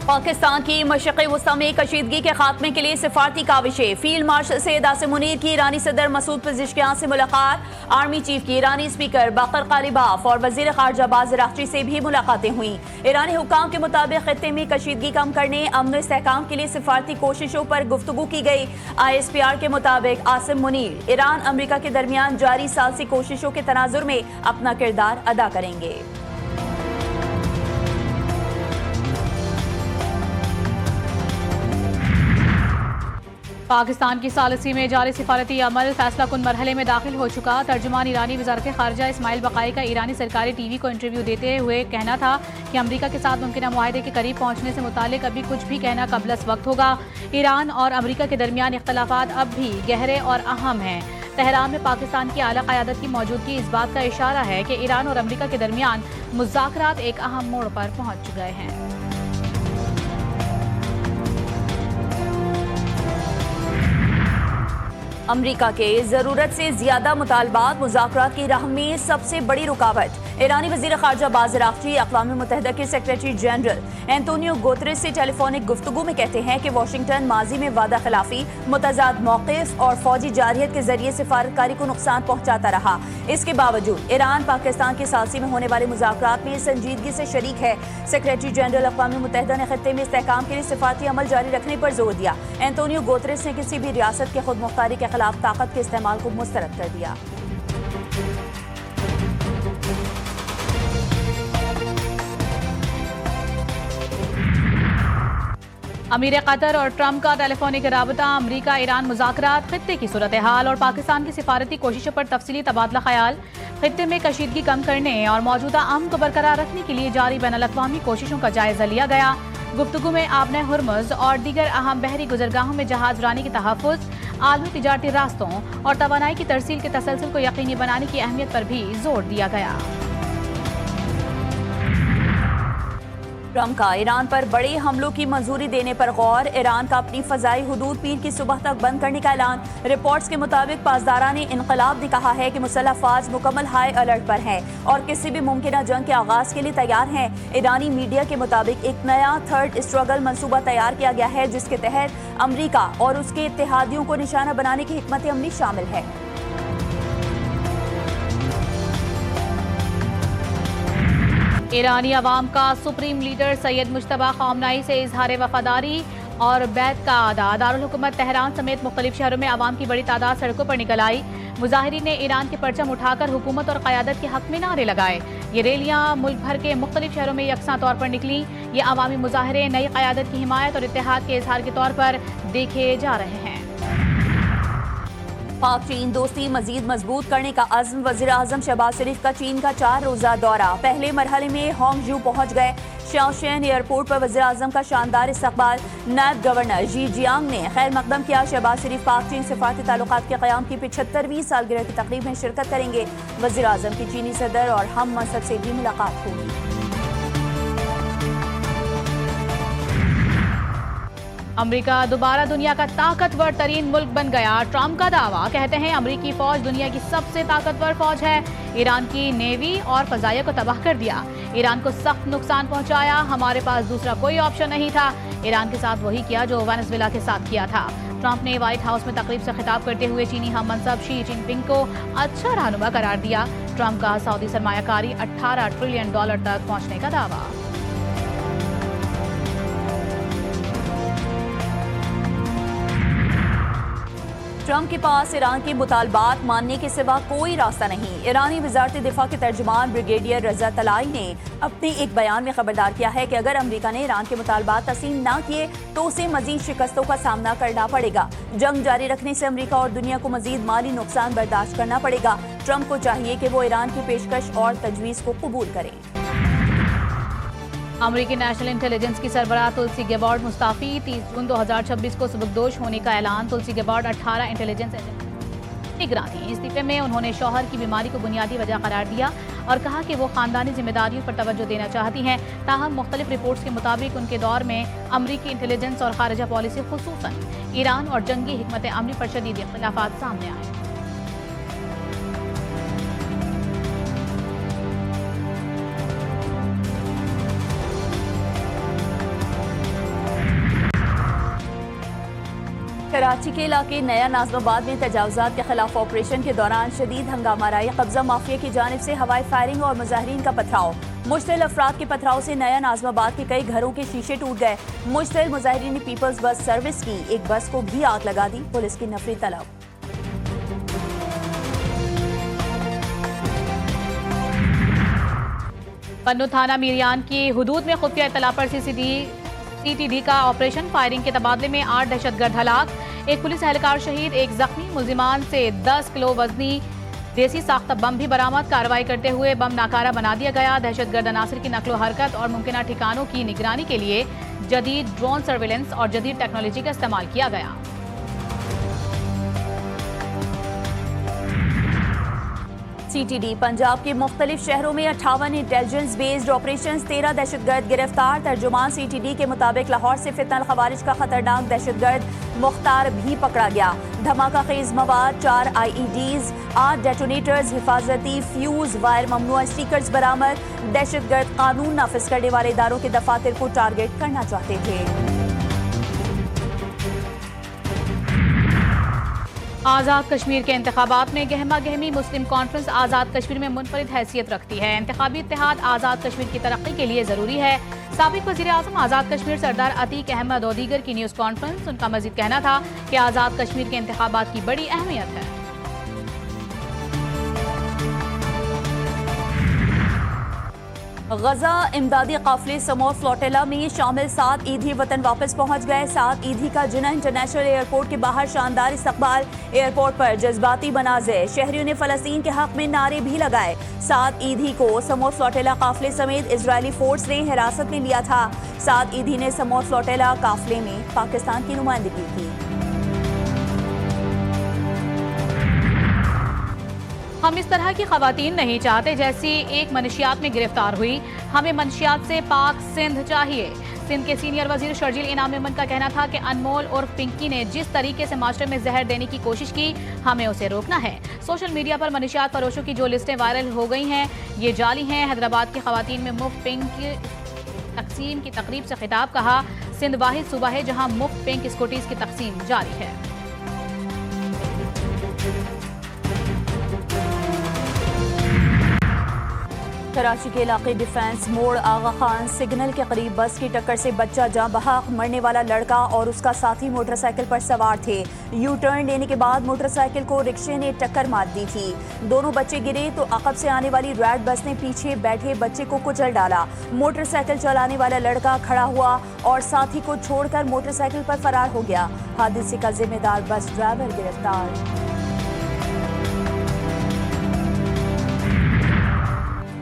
पाकिस्तान की मशरक़ी वस्ता में कशीदगी के खात्मे के लिए सिफारती काविशें। फील्ड मार्शल सैयद आसिम मुनीर की ईरानी सदर मसूद पेज़ेश्कियान से मुलाकात। आर्मी चीफ की ईरानी स्पीकर बाकर कालिबाफ और वज़ीर ख़ारजा बाज़ राक़ची से भी मुलाकातें हुई। ईरानी हुक्काम के मुताबिक खित्ते में कशीदगी कम करने, अमन इस्तेहकाम के लिए सिफारती कोशिशों पर गुफ्तगू की गई। ISPR के मुताबिक आसिम मुनीर ईरान अमरीका के दरमियान जारी सालसी कोशिशों के तनाजुर में अपना किरदार अदा करेंगे। पाकिस्तान की सालसी में जारी सिफारती अमल फैसला कुन मरहले में दाखिल हो चुका। तर्जुमान ईरानी वज़ारत ख़ारजा इस्माइल बक़ाई का ईरानी सरकारी TV को इंटरव्यू देते हुए कहना था कि अमरीका के साथ मुमकिन मुआहदे के करीब पहुंचने से मुतालिक अभी कुछ भी कहना कबलस वक्त होगा। ईरान और अमरीका के दरमियान इख्तलाफात अब भी गहरे और अहम हैं। तेहरान में पाकिस्तान की आला क़यादत की मौजूदगी इस बात का इशारा है कि ईरान और अमरीका के दरमियान मुज़ाकरात एक अहम मोड़ पर पहुंच गए हैं। अमरीका के ज़रूरत से ज्यादा मुतालबात मुज़ाकरात की राह में सबसे बड़ी रुकावट। ईरानी वज़ीर ख़ारजा बाज़ राक़ची अक़वाम मुत्तहिदा के सेक्रेटरी जनरल एंटोनियो गुतेरेस से टेलीफोनिक गुफ्तगू में कहते हैं कि वाशिंगटन माजी में वादा खिलाफी, मुतज़ाद मौक़िफ़ और फ़ौजी जारियत के जरिए सिफारतकारी को नुकसान पहुँचाता रहा। इसके बावजूद ईरान पाकिस्तान के सालसी में होने वाले मुज़ाकरात में संजीदगी से शरीक है। सेक्रेटरी जनरल अक़वाम मुत्तहिदा ने खित्ते में इस्तेहकाम के लिए सिफारती अमल जारी रखने पर जोर दिया। एंटोनियो गुतेरेस ने किसी भी रियासत के खुद मुख्तारी के खिलाफ ताकत के इस्तेमाल को मुस्तरद कर दिया। अमीर कतर और ट्रंप का टेलीफोनिक राबता, अमरीका ईरान मुज़ाकरात, खित्ते की सूरत हाल और पाकिस्तान की सिफारती कोशिशों पर तफसीली तबादला ख्याल। खित्ते में कशीदगी कम करने और मौजूदा अमन को बरकरार रखने के लिए जारी बैनुल-अक़वामी कोशिशों का जायजा लिया गया। गुफ्तगू में आबने हुर्मुज़ और दीगर अहम बहरी गुजरगाहों में जहाज रानी के तहफ़्फ़ुज़, आलमी तिजारती रास्तों और तवानाई की तरसील के तसलसल को यकीनी बनाने की अहमियत पर भी जोर दिया गया। ट्रंप का ईरान पर बड़े हमलों की मंजूरी देने पर गौर। ईरान का अपनी फ़ज़ाई हुदूद पीर की सुबह तक बंद करने का ऐलान। रिपोर्ट्स के मुताबिक पासदारान इनक़लाब ने कहा है कि मुसल्लह फ़ौज मुकम्मल हाई अलर्ट पर है और किसी भी मुमकिन जंग के आगाज़ के लिए तैयार हैं। ईरानी मीडिया के मुताबिक एक नया थर्ड स्ट्रगल मनसूबा तैयार किया गया है, जिसके तहत अमरीका और उसके इत्तेहादियों को निशाना बनाने की हिकमत अमली शामिल है। ईरानी अवाम का सुप्रीम लीडर सैयद मुज्तबा ख़ामनई से इजहार वफादारी और बैत का अदा। दारुल हुकूमत तेहरान समेत मुख्तलिफ शहरों में अवाम की बड़ी तादाद सड़कों पर निकल आई। मुजाहिरीन ने ईरान के परचम उठाकर हुकूमत और क़यादत के हक में नारे लगाए। ये रैलियाँ मुल्क भर के मुख्तलिफ शहरों में यकसा तौर पर निकली। ये अवामी मुजाहरे नई क़यादत की हिमायत और इत्तेहाद के इजहार के तौर पर देखे जा रहे हैं। पाक चीन दोस्ती मजीद मजबूत करने का अज़्म। वज़ीर आज़म शहबाज शरीफ का चीन का 4 रोज़ा दौरा। पहले मरहले में होंगजू पहुँच गए। शाओशेन एयरपोर्ट पर वज़ीर आज़म का शानदार इस्तकबाल। नायब गवर्नर जी जियांग ने खैर मकदम किया। शहबाज शरीफ पाक चीन सिफारती ताल्लुकात के क़याम की 75वीं सालगिरह की तक़रीब में शिरकत करेंगे। वज़ीर आज़म की चीनी सदर और हम मनसब से भी मुलाकात होगी। अमरीका दोबारा दुनिया का ताकतवर तरीन मुल्क बन गया। ट्रंप का दावा, कहते हैं अमरीकी फौज दुनिया की सबसे ताकतवर फौज है। ईरान की नेवी और फजाइया को तबाह कर दिया। ईरान को सख्त नुकसान पहुंचाया। हमारे पास दूसरा कोई ऑप्शन नहीं था। ईरान के साथ वही किया जो वेनेजुएला के साथ किया था। ट्रंप ने व्हाइट हाउस में तकरीब से खिताब करते हुए चीनी हम मनसब शी जिनपिंग को अच्छा रहनुमा करार दिया। ट्रंप का सऊदी सरमायाकारी $18 ट्रिलियन तक पहुंचने का दावा। ट्रंप के पास ईरान के मुतालबात मानने के सिवा कोई रास्ता नहीं। ईरानी वज़ारत दिफा के तर्जुमान ब्रिगेडियर रजा तलाई ने अपने एक बयान में खबरदार किया है कि अगर अमरीका ने ईरान के मुतालबात तस्लीम ना किए तो उसे मजीद शिकस्तों का सामना करना पड़ेगा। जंग जारी रखने से अमरीका और दुनिया को मजीद माली नुकसान बर्दाश्त करना पड़ेगा। ट्रंप को चाहिए कि वो ईरान की पेशकश और तजवीज़ को कबूल करें। अमरीकी नेशनल इंटेलिजेंस की सरबराह तुलसी गेबार्ड मुस्ताफी। 30 जून 2026 को सुबकदोश होने का ऐलान। तुलसी गेबार्ड 18 इंटेलिजेंस एजेंसी निगरान थी। इस्तीफे में उन्होंने शौहर की बीमारी को बुनियादी वजह करार दिया और कहा कि वो खानदानी जिम्मेदारियों पर तवज्जो देना चाहती हैं। ताहम मुख्तलिफ रिपोर्ट्स के मुताबिक उनके दौर में अमरीकी इंटेलिजेंस और खारजा पॉलिसी खुसूसन ईरान और जंगी हिकमत अमली पर शदीद इख्तिलाफात सामने आए। कराची के इलाके नया नाज़िमाबाद में तजावुज़ात के खिलाफ ऑपरेशन के दौरान शदीद हंगामा राई, कब्जा माफिया की जानिब से हवाई फायरिंग और मुजाहिरीन का पथराव। मुश्तिल अफराद के पथराव से नया नाज़िमाबाद के कई घरों के शीशे टूट गए। मुश्तिल मुजाहिरीन ने पीपल्स बस सर्विस की एक बस को भी आग लगा दी। पुलिस की नफरी तलब। पन्नू थाना मीरियान की हुदूद में खुफिया इत्तला पर सीटीडी का ऑपरेशन। फायरिंग के तबादले में 8 दहशतगर्द हलाक, एक पुलिस एहलकार शहीद, एक जख्मी। मुलजिमान से 10 किलो वजनी देसी साख्ता बम भी बरामद। कार्रवाई करते हुए बम नाकारा बना दिया गया। दहशतगर्द अनासर की नकलो हरकत और मुमकिन ठिकानों की निगरानी के लिए जदीद ड्रोन सर्विलेंस और जदीद टेक्नोलॉजी का इस्तेमाल किया गया। सीटीडी पंजाब के मुख्तलिफ शहरों में 58 इंटेलिजेंस बेस्ड ऑपरेशन, 13 दहशतगर्द गिरफ्तार। तर्जुमान सीटीडी के मुताबिक लाहौर से फितनल खवारिज का खतरनाक दहशतगर्द मुख्तार भी पकड़ा गया। धमाका खेज मवाद, 4 IEDs, 8 डेटोनेटर्स, हिफाजती फ्यूज, वायर ममनुआ स्टिकर्स बरामद। दहशतगर्द कानून नाफिज करने वाले इदारों के दफातर को टारगेट करना चाहते थे। आज़ाद कश्मीर के इंतखाबात में गहमा गहमी। मुस्लिम कॉन्फ्रेंस आज़ाद कश्मीर में मुनफरिद हैसियत रखती है। इंतखाबी इत्तेहाद आज़ाद कश्मीर की तरक्की के लिए ज़रूरी है। साबिक वज़ीर आज़म आज़ाद कश्मीर सरदार अतीक अहमद और दीगर की न्यूज़ कॉन्फ्रेंस। उनका मजीद कहना था कि आज़ाद कश्मीर के इंतखाबात की बड़ी अहमियत है। गजा इमदादी काफिले समोर फ्लोटेला में शामिल 7 ईदी वतन वापस पहुंच गए। 7 ईदी का जिन्ना इंटरनेशनल एयरपोर्ट के बाहर शानदार इस्तकबाल। एयरपोर्ट पर जज्बाती मनाज़िर, शहरियों ने फ़लस्तीन के हक में नारे भी लगाए। 7 ईदी को समोर फ्लोटेला काफिले समेत इजरायली फोर्स ने हिरासत में लिया था। 7 ईदी ने समोर फ्लोटेला काफिले में पाकिस्तान की नुमाइंदगी की। हम इस तरह की खवातीन नहीं चाहते जैसी एक मनशियात में गिरफ्तार हुई। हमें मनशियात से पाक सिंध चाहिए। सिंध के सीनियर वजीर शर्जील इनाम मेमन का कहना था कि अनमोल और पिंकी ने जिस तरीके से मास्टर में जहर देने की कोशिश की, हमें उसे रोकना है। सोशल मीडिया पर मनशियात फरोशों की जो लिस्टें वायरल हो गई हैं, ये जाली हैं। हैदराबाद की खवातीन में मुफ्त पिंक तकसीम की तकरीब से खिताब कहा। सिंध वाहिद सूबा है जहां मुफ्त पिंक स्कूटीज की तकसीम जारी है। कराची के इलाके डिफेंस मोड़ आगा खान सिग्नल के करीब बस की टक्कर से बच्चा जाँ बहक। मरने वाला लड़का और उसका साथी मोटरसाइकिल पर सवार थे। यू टर्न लेने के बाद मोटरसाइकिल को रिक्शे ने टक्कर मार दी थी। दोनों बच्चे गिरे तो अकब से आने वाली रैड बस ने पीछे बैठे बच्चे को कुचल डाला। मोटरसाइकिल चलाने वाला लड़का खड़ा हुआ और साथी को छोड़कर मोटरसाइकिल पर फरार हो गया। हादसे का जिम्मेदार बस ड्राइवर गिरफ्तार।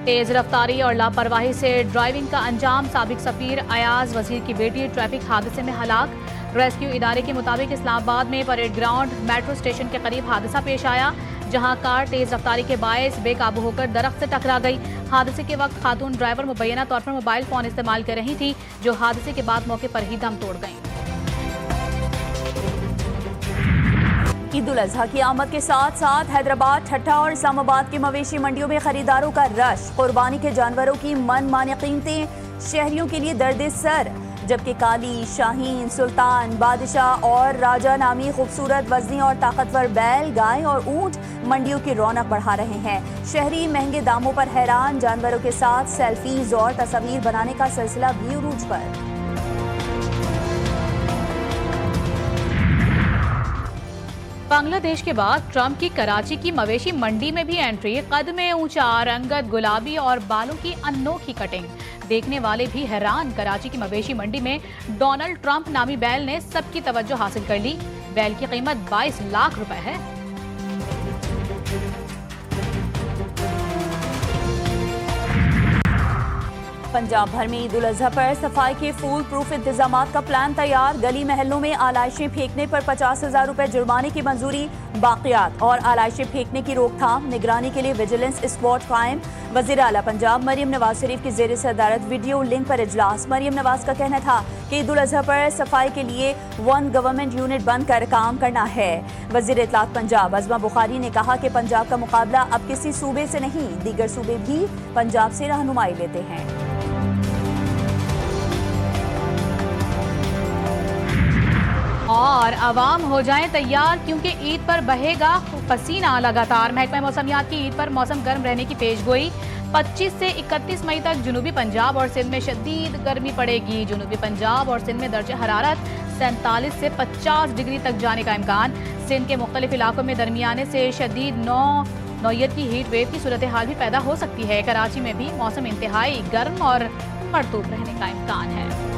तेज रफ्तारी और लापरवाही से ड्राइविंग का अंजाम। साबिक सफीर अयाज वजीर की बेटी ट्रैफिक हादसे में हलाक। रेस्क्यू इदारे के मुताबिक इस्लामाबाद में परेड ग्राउंड मेट्रो स्टेशन के करीब हादसा पेश आया, जहां कार तेज रफ्तारी के बायस बेकाबू होकर दरख्त से टकरा गई। हादसे के वक्त खातून ड्राइवर मुबैना तौर पर मोबाइल फोन इस्तेमाल कर रही थी, जो हादसे के बाद मौके पर ही दम तोड़ गईं। ईद उल अजहा की आमद के साथ साथ हैदराबाद, ठट्ठा और इस्लामाबाद की मवेशी मंडियों में खरीदारों का रश। कुर्बानी के जानवरों की मनमानी कीमतें शहरियों के लिए दर्द सर, जबकि काली, शाहीन, सुल्तान, बादशाह और राजा नामी खूबसूरत वजनी और ताकतवर बैल, गाय और ऊंट मंडियों की रौनक बढ़ा रहे हैं। शहरी महंगे दामों पर हैरान। जानवरों के साथ सेल्फीज और तस्वीर बनाने का सिलसिला भी उरूज पर। बांग्लादेश के बाद ट्रंप की कराची की मवेशी मंडी में भी एंट्री। कद में ऊंचा, रंगत गुलाबी और बालों की अनोखी कटिंग, देखने वाले भी हैरान। कराची की मवेशी मंडी में डोनाल्ड ट्रंप नामी बैल ने सबकी तवज्जो हासिल कर ली। बैल की कीमत 22 लाख रुपए है। पंजाब भर में ईद उल अजहा पर सफाई के फूल प्रूफ इंतजामात का प्लान तैयार। गली महलों में आलाइशें फेंकने पर 50,000 रुपए जुर्माने की मंजूरी। बाकियात और आलाइशें फेंकने की रोकथाम, निगरानी के लिए विजिलेंस स्क्वाड कायम। वज़ीर आला पंजाब मरियम नवाज शरीफ की ज़ेर सदारत वीडियो लिंक पर इजलास। मरियम नवाज का कहना था कि ईद उल अजहा पर सफाई के लिए 1 गवर्नमेंट यूनिट बनकर काम करना है। वज़ीर इत्तलात पंजाब अज़मा बुखारी ने कहा कि पंजाब का मुकाबला अब किसी सूबे से नहीं, दीगर सूबे भी पंजाब से रहनुमाई लेते हैं। और और आवाम हो जाएं तैयार क्योंकि ईद पर बहेगा पसीना लगातार। महकमा मौसमियात की ईद पर मौसम गर्म रहने की पेशगोई। 25 से 31 मई तक जनूबी पंजाब और सिंध में शदीद गर्मी पड़ेगी। जनूबी पंजाब और सिंध में दर्जे हरारत 47 से 50 डिग्री तक जाने का इम्कान। सिंध के मुख्तलिफ इलाकों में दरमियाने से शदीद नौयत की हीट वेव की सूरत हाल भी पैदा हो सकती है। कराची में भी मौसम इंतहाई गर्म और मरतूब रहने का इम्कान है।